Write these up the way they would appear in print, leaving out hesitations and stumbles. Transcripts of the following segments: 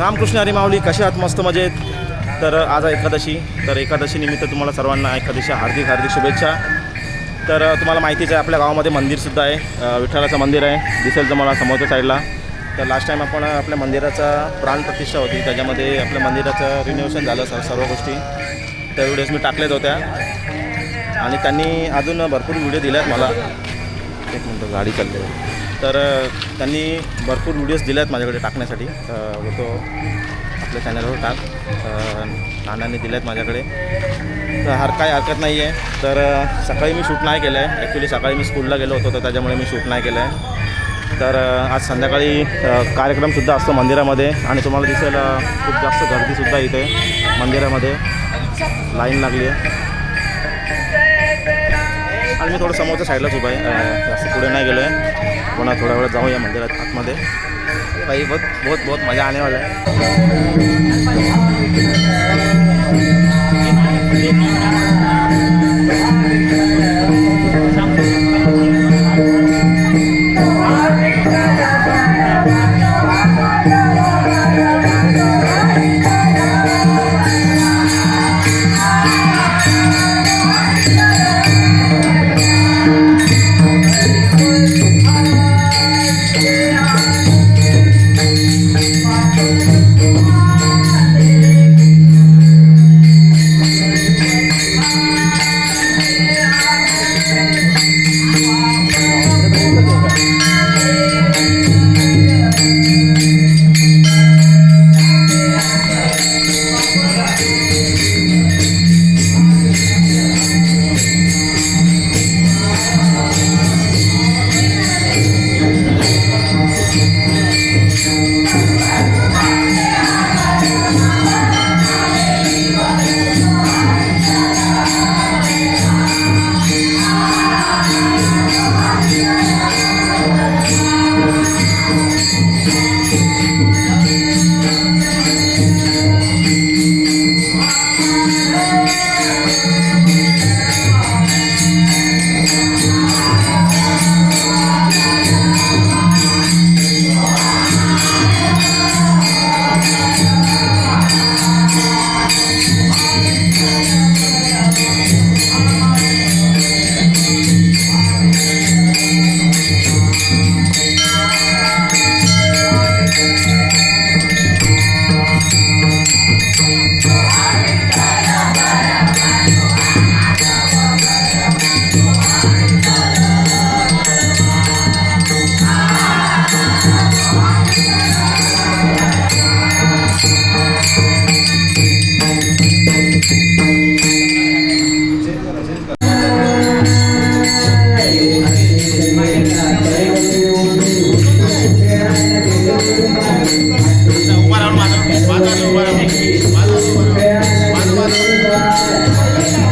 रामकृष्ण हरी माऊली, कसे आहात? मस्त मजेत. तर आज आहे एकादशी. तर एकादशी निमित्त तुम्हाला सर्वांना एकादशी हार्दिक हार्दिक शुभेच्छा. तर तुम्हाला माहितीच आहे आपल्या गावामध्ये मंदिरसुद्धा आहे, विठ्ठलाचं मंदिर आहे, दिसेल तुम्हाला समोरच्या साईडला. तर लास्ट टाईम आपण आपल्या मंदिराचा प्राणप्रतिष्ठा होती, त्याच्यामध्ये आपल्या मंदिराचं रिनोव्हेशन झालं सर्व गोष्टी. त्या व्हिडिओज मी टाकल्यात होत्या आणि त्यांनी अजून भरपूर व्हिडिओ दिले आहेत मला. एक मिनटं, गाडी चालली आहे. तर त्यांनी भरपूर व्हिडिओज दिले आहेत माझ्याकडे टाकण्यासाठी. तो आपल्या चॅनलवर टाक, नानांनी दिले आहेत माझ्याकडे. तर काही हरकत नाही आहे. तर सकाळी मी शूट नाही केलं आहे. ॲक्च्युली सकाळी मी स्कूलला गेलो होतो, तर त्याच्यामुळे मी शूट नाही केलं आहे. तर आज संध्याकाळी कार्यक्रमसुद्धा असतो मंदिरामध्ये आणि तुम्हाला दिसेल खूप जास्त गर्दीसुद्धा इथे मंदिरामध्ये लाईन लागली आहे. आणि मी थोडं समोरच्या साईडलाच उभा आहे, जास्त पुढे नाही गेलो आहे. पुन्हा थोड्या वेळात जाऊया मंदिरात आतमध्ये. भाई बहुत मज़ा आने वाला है.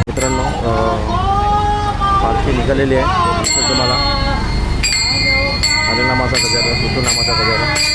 मित्रांनो, पालखी निघालेली आहे. तुम्हाला हरिनामाचा गजर, विठुनामाचा गजर.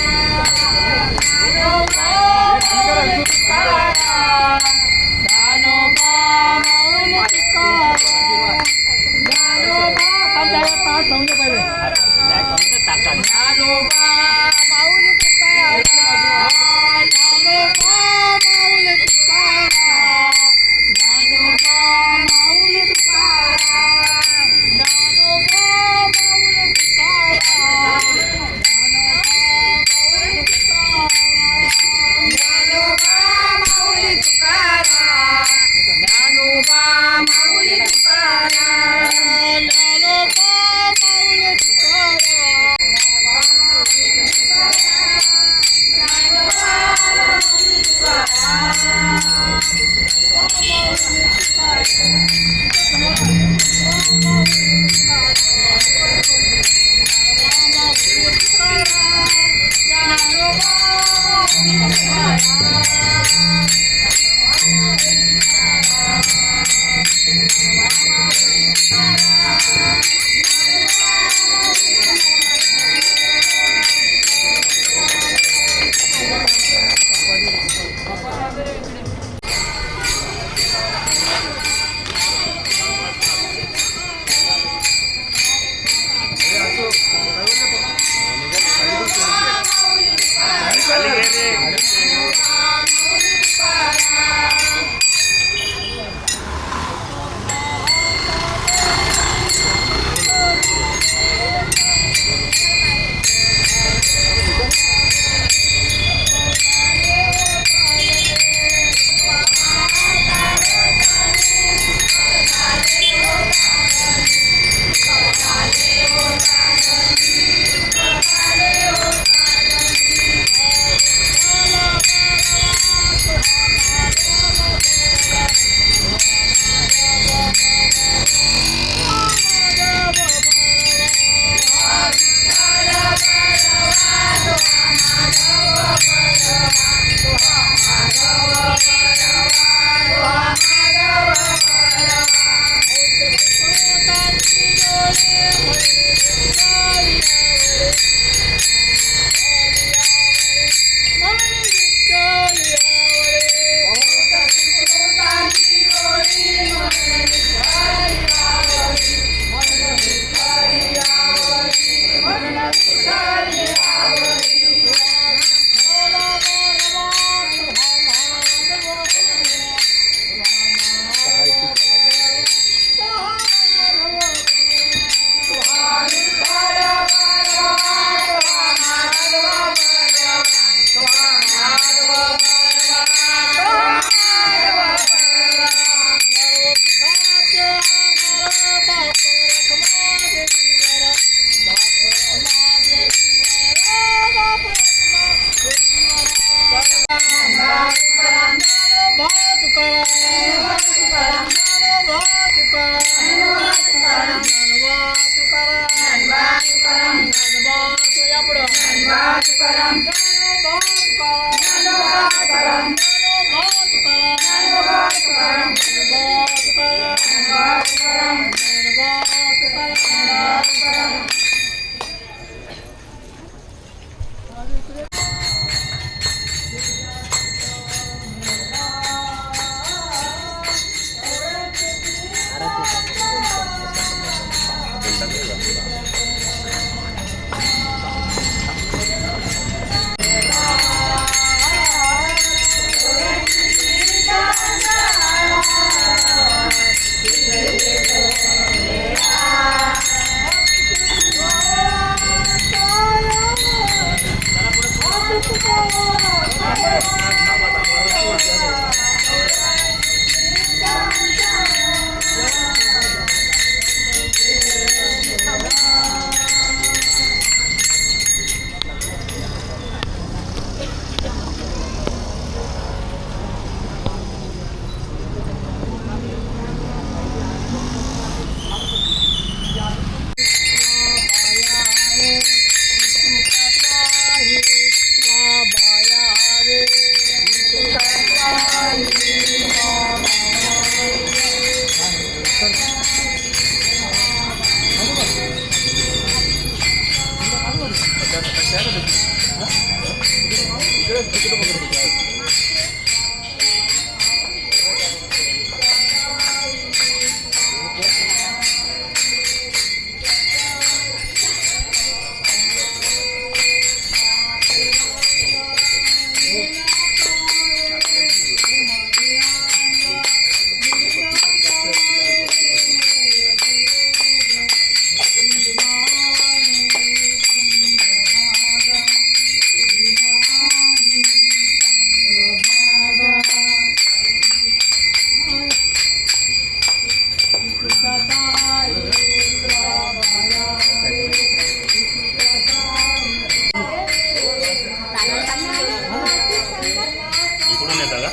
इकडून येता का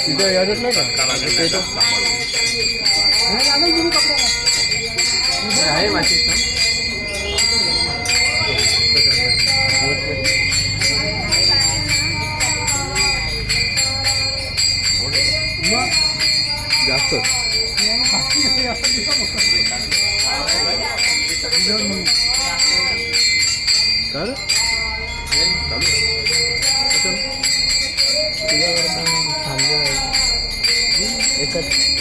तिथं यायचंच नाही का आहे माहिती जास्त कर थांबले एकच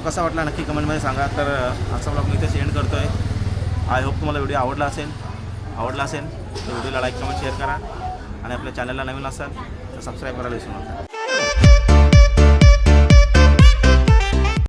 कसा वाटला नक्की कमेंटमध्ये सांगा. तर आजचा ब्लॉग मी इथे सेंड करतो आहे. आय होप तुम्हाला व्हिडिओ आवडला असेल तर व्हिडिओला लाईक कमेंट शेअर करा आणि आपल्या चॅनलला नवीन असाल तर सबस्क्राईब करायला विसरू नका.